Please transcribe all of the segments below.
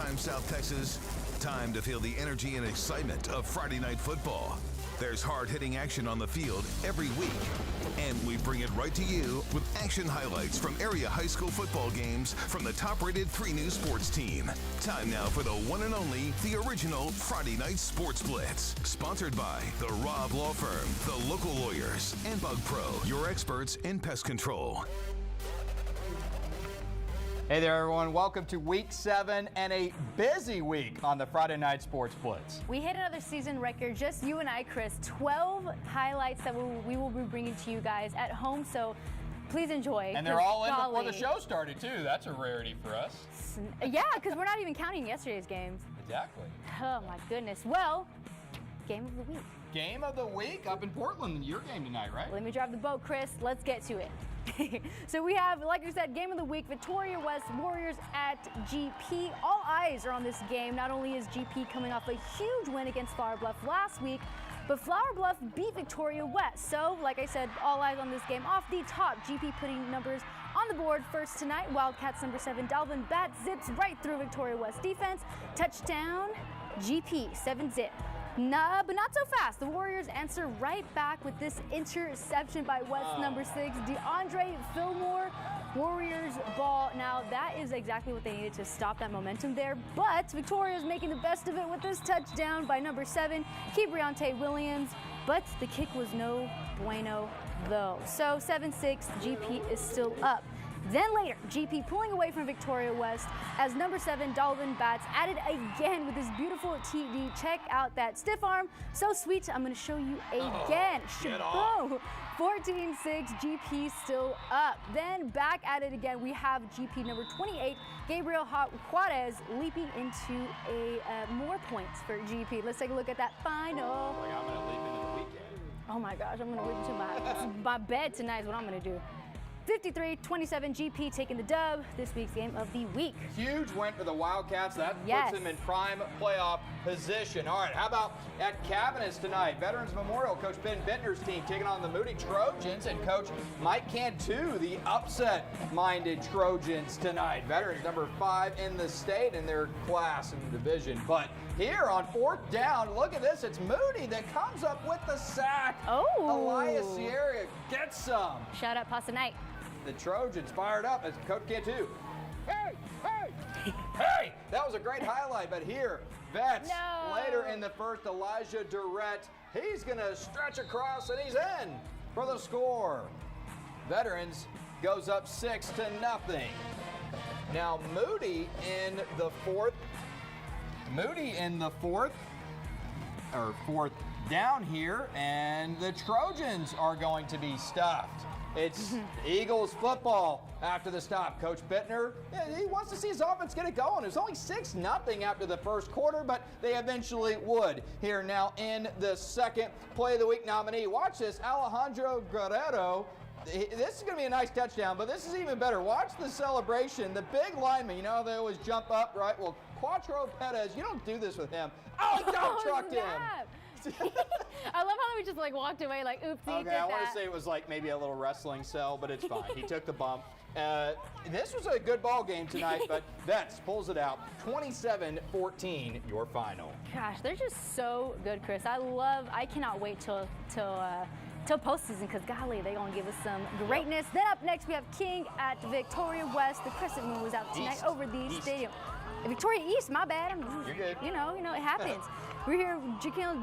time South Texas, time to feel the energy and excitement of Friday Night Football. There's hard-hitting action on the field every week, and we bring it right to you with action highlights from area high school football games from the top-rated 3 News sports team. Time now for the one and only, the original Friday Night Sports Blitz, sponsored by the Robb Law Firm, the local lawyers, and Bug Pro, your experts in pest control. Hey there, everyone. Welcome to Week 7 and a busy week on the Friday Night Sports Blitz. We hit another season record, just you and I, Chris. 12 highlights that we will be bringing to you guys at home, so please enjoy. And they're all in before the show started, too. That's a rarity for us. Yeah, because we're not even counting yesterday's games. Exactly. Oh, my goodness. Well, game of the week. Game of the week up in Portland. Your game tonight, right? Let me drive the boat, Chris. Let's get to it. So we have, like I said, game of the week, Victoria West Warriors at GP. All eyes are on this game. Not only is GP coming off a huge win against Flower Bluff last week, but Flower Bluff beat Victoria West. So, like I said, all eyes on this game. Off the top, GP putting numbers on the board first tonight. Wildcats number 7, Dalvin Bat zips right through Victoria West defense. Touchdown, GP, 7-zip. Nah, but not so fast. The Warriors answer right back with this interception by West number 6, DeAndre Fillmore. Warriors ball. Now, that is exactly what they needed to stop that momentum there. But Victoria's making the best of it with this touchdown by number 7, Kebriante Williams. But the kick was no bueno, though. So 7-6, GP is still up. Then later, GP pulling away from Victoria West as number 7, Dalvin Bats, added again with his beautiful TD. Check out that stiff arm. So sweet. I'm going to show you again. Shaboom. 14-6, GP still up. Then back at it again, we have GP number 28, Gabriel Juarez, leaping into more points for GP. Let's take a look at that final. Like I'm going to leap into the weekend. Oh my gosh, I'm going to leap into my bed tonight is what I'm going to do. 53-27, GP taking the dub, this week's game of the week. Huge win for the Wildcats. That puts them in prime playoff position. All right, how about at Cavanis tonight? Veterans Memorial, Coach Ben Bittner's team taking on the Moody Trojans, and Coach Mike Cantu, the upset-minded Trojans tonight. Veterans number 5 in the state in their class in the division. But here on 4th down, look at this. It's Moody that comes up with the sack. Oh. Elias Sierra gets some. Shout out Pasta Night. The Trojans fired up as Coach Cantu. Hey, hey, hey! That was a great highlight, but here, Vets, later in the first, Elijah Durrett, he's going to stretch across, and he's in for the score. Veterans goes up 6-0. Now, Moody in the fourth, or 4th down here, and the Trojans are going to be stuffed. It's Eagles football after the stop. Coach Bittner, he wants to see his offense get it going. It was only 6-0 after the first quarter, but they eventually would. Here now in the second play of the week nominee. Watch this, Alejandro Guerrero. This is going to be a nice touchdown, but this is even better. Watch the celebration. The big lineman, you know how they always jump up, right? Well, Quattro Perez, you don't do this with him. Oh, he dump trucked him. I love how we just walked away like, oopsie. Okay, I want to say it was like maybe a little wrestling cell, but it's fine. He took the bump. This was a good ball game tonight, but Vets pulls it out. 27-14, your final. Gosh, they're just so good, Chris. I cannot wait till postseason, because golly, they're going to give us some greatness. Then up next, we have King at Victoria West. The crescent moon was out tonight over the stadium. Victoria East, my bad. You're good. You know, it happens. We're here, Jakirian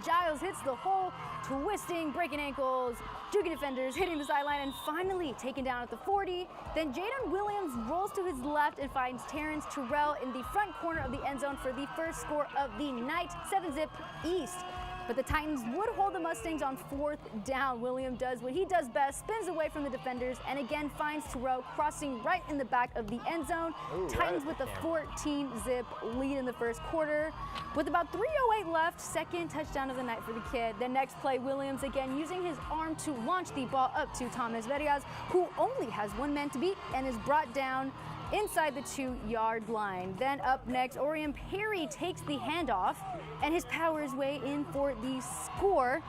Giles hits the hole, twisting, breaking ankles, juking defenders, hitting the sideline, and finally taken down at the 40. Then Jaden Williams rolls to his left and finds Terrence Terrell in the front corner of the end zone for the first score of the night, 7-zip East. But the Titans would hold the Mustangs on 4th down. William does what he does best, spins away from the defenders, and again finds Terrell crossing right in the back of the end zone. Ooh, Titans with a 14-zip lead in the first quarter. With about 3:08 left, second touchdown of the night for the kid. The next play, Williams again using his arm to launch the ball up to Thomas Verias, who only has one man to beat and is brought down inside the 2-yard line. Then up next, Orion Perry takes the handoff and his powers way in for the score.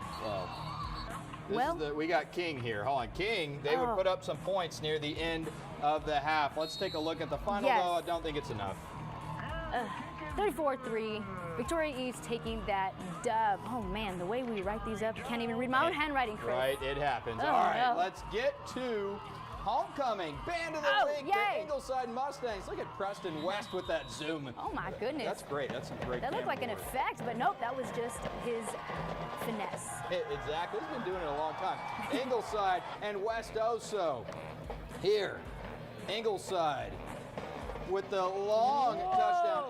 We got King here. Hold on, King, they would put up some points near the end of the half. Let's take a look at the final, Yes. though. I don't think it's enough. 34-3. Victoria East taking that dub. Oh man, the way we write these up, can't even read my own handwriting, Chris. Right, it happens. Oh, All right, no. let's get to homecoming. Band of the Oh, week, yay. the Ingleside Mustangs. Look at Preston West with that zoom. Oh my goodness. That's great. That's some great. That looked camera like an work. effect, but nope, that was just his finesse. Exactly. He's been doing it a long time. Ingleside and West Oso. Here, Ingleside with the long Whoa. touchdown.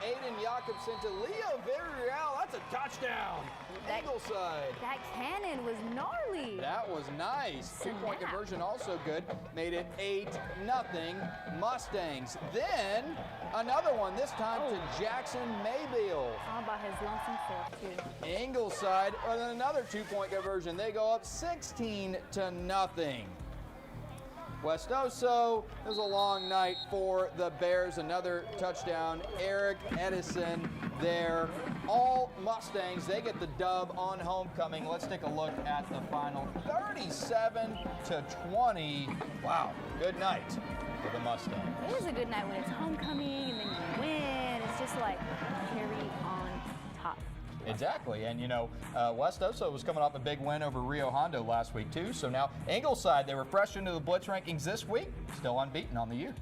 Aiden Jakobsen to Leo Villarreal. That's a touchdown. That- Ingleside. That cannon was gnarly. That was nice. Two-point Snap. conversion also good. Made it 8-0 Mustangs. Then another one, this time to Jackson Mayfield. All about his lonesome self, too. Ingleside with another two-point conversion. They go up 16-0. West Oso, it was a long night for the Bears. Another touchdown. Eric Edison there. All Mustangs, they get the dub on homecoming. Let's take a look at the final. 37-20. Wow, good night for the Mustangs. It is a good night when it's homecoming and then you win. It's just like carry on top. Exactly, and you know, West Oso was coming off a big win over Rio Hondo last week too, so now Ingleside, they were fresh into the Blitz rankings this week, still unbeaten on the year.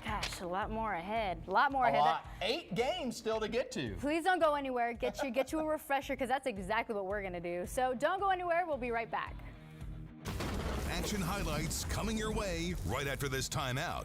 Gosh, a lot more ahead. A lot more A ahead. lot. 8 games still to get to. Please don't go anywhere. Get you a refresher because that's exactly what we're going to do. So don't go anywhere. We'll be right back. Action highlights coming your way right after this timeout.